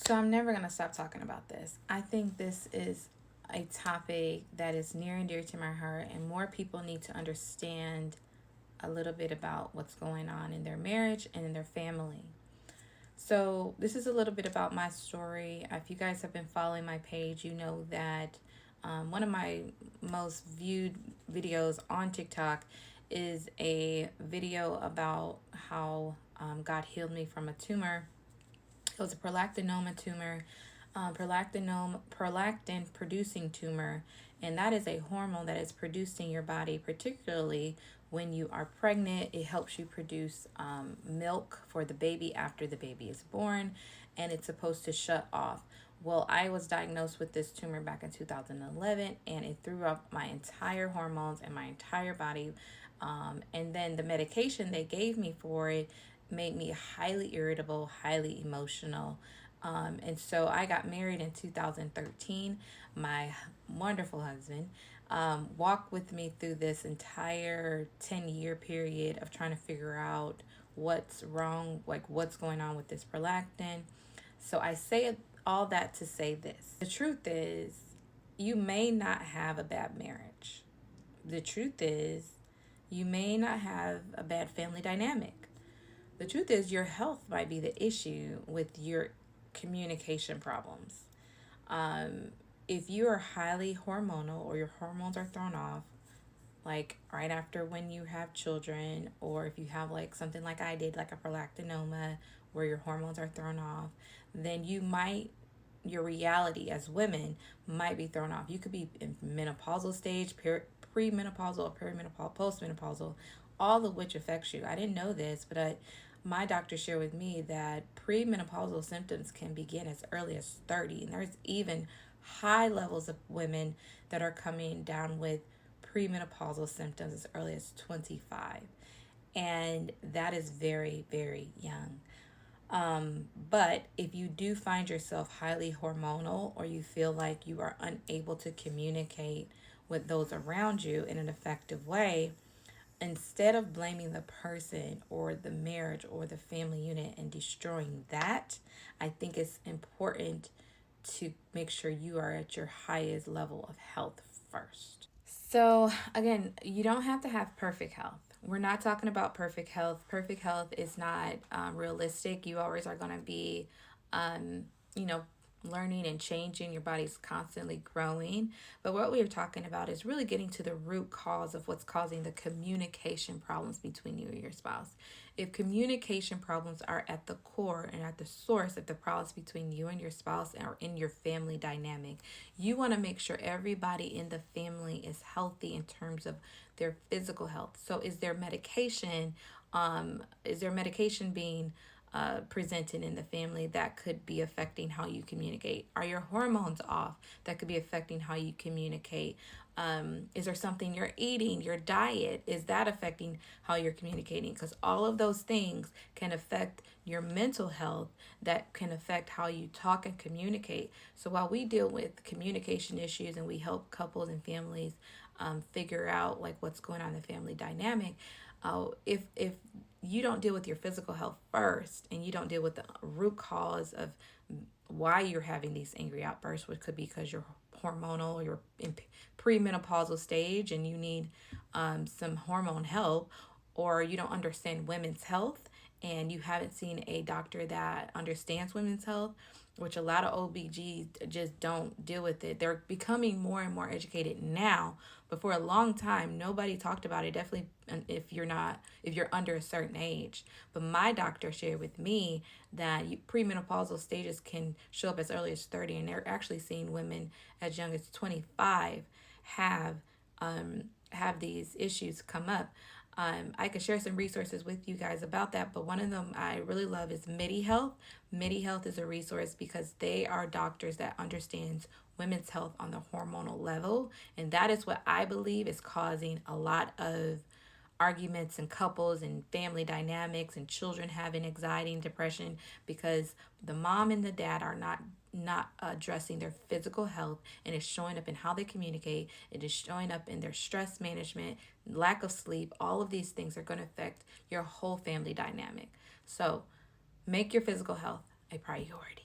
So I'm never going to stop talking about this. I think this is a topic that is near and dear to my heart, and more people need to understand a little bit about what's going on in their marriage and in their family. So, this is a little bit about my story. If you guys have been following my page, you know that one of my most viewed videos on TikTok is a video about how God healed me from a tumor. It was a prolactinoma tumor, prolactin producing tumor, and that is a hormone that is produced in your body, particularly when you are pregnant. It helps you produce milk for the baby after the baby is born, and it's supposed to shut off. Well, I was diagnosed with this tumor back in 2011, and it threw up my entire hormones and my entire body. And then the medication they gave me for it made me highly irritable, highly emotional. And so I got married in 2013. My wonderful husband walked with me through this entire 10-year period of trying to figure out what's wrong, like what's going on with this prolactin. So I say all that to say this. The truth is, you may not have a bad marriage. The truth is, you may not have a bad family dynamic. The truth is, your health might be the issue with your communication problems. Um, if you are highly hormonal or your hormones are thrown off, like right after when you have children, or if you have like something like I did, like a prolactinoma, where your hormones are thrown off, then your reality as women might be thrown off. You could be in menopausal stage, premenopausal, or perimenopausal, postmenopausal, all of which affects you. I didn't know this, but my doctor shared with me that premenopausal symptoms can begin as early as 30, and there's even high levels of women that are coming down with premenopausal symptoms as early as 25, and that is very, very young. But if you do find yourself highly hormonal, or you feel like you are unable to communicate with those around you in an effective way, instead of blaming the person or the marriage or the family unit and destroying that, I think it's important to make sure you are at your highest level of health first. So, again, you don't have to have perfect health. We're not talking about perfect health. Perfect health is not realistic. You always are going to be, um, you know, learning and changing. Your body's constantly growing. But what we are talking about is really getting to the root cause of what's causing the communication problems between you and your spouse. If communication problems are at the core and at the source of the problems between you and your spouse or in your family dynamic, you want to make sure everybody in the family is healthy in terms of their physical health. So is there medication being presented in the family that could be affecting how you communicate? Are your hormones off that could be affecting how you communicate? Is there something you're eating, your diet, is that affecting how you're communicating? Because all of those things can affect your mental health, that can affect how you talk and communicate. So while we deal with communication issues and we help couples and families figure out like what's going on in the family dynamic, if you don't deal with your physical health first, and you don't deal with the root cause of why you're having these angry outbursts, which could be because you're hormonal, you're in premenopausal stage and you need some hormone help, or you don't understand women's health and you haven't seen a doctor that understands women's health, which a lot of OBGs just don't deal with it. They're becoming more and more educated now, but for a long time nobody talked about it. Definitely if you're under a certain age. But my doctor shared with me that premenopausal stages can show up as early as 30, and they're actually seeing women as young as 25 have these issues come up. I could share some resources with you guys about that, but one of them I really love is MIDI Health. MIDI Health is a resource because they are doctors that understands women's health on the hormonal level, and that is what I believe is causing a lot of arguments and couples and family dynamics and children having anxiety and depression, because the mom and the dad are not addressing their physical health, and it's showing up in how they communicate. It is showing up in their stress management, lack of sleep. All of these things are going to affect your whole family dynamic. So make your physical health a priority.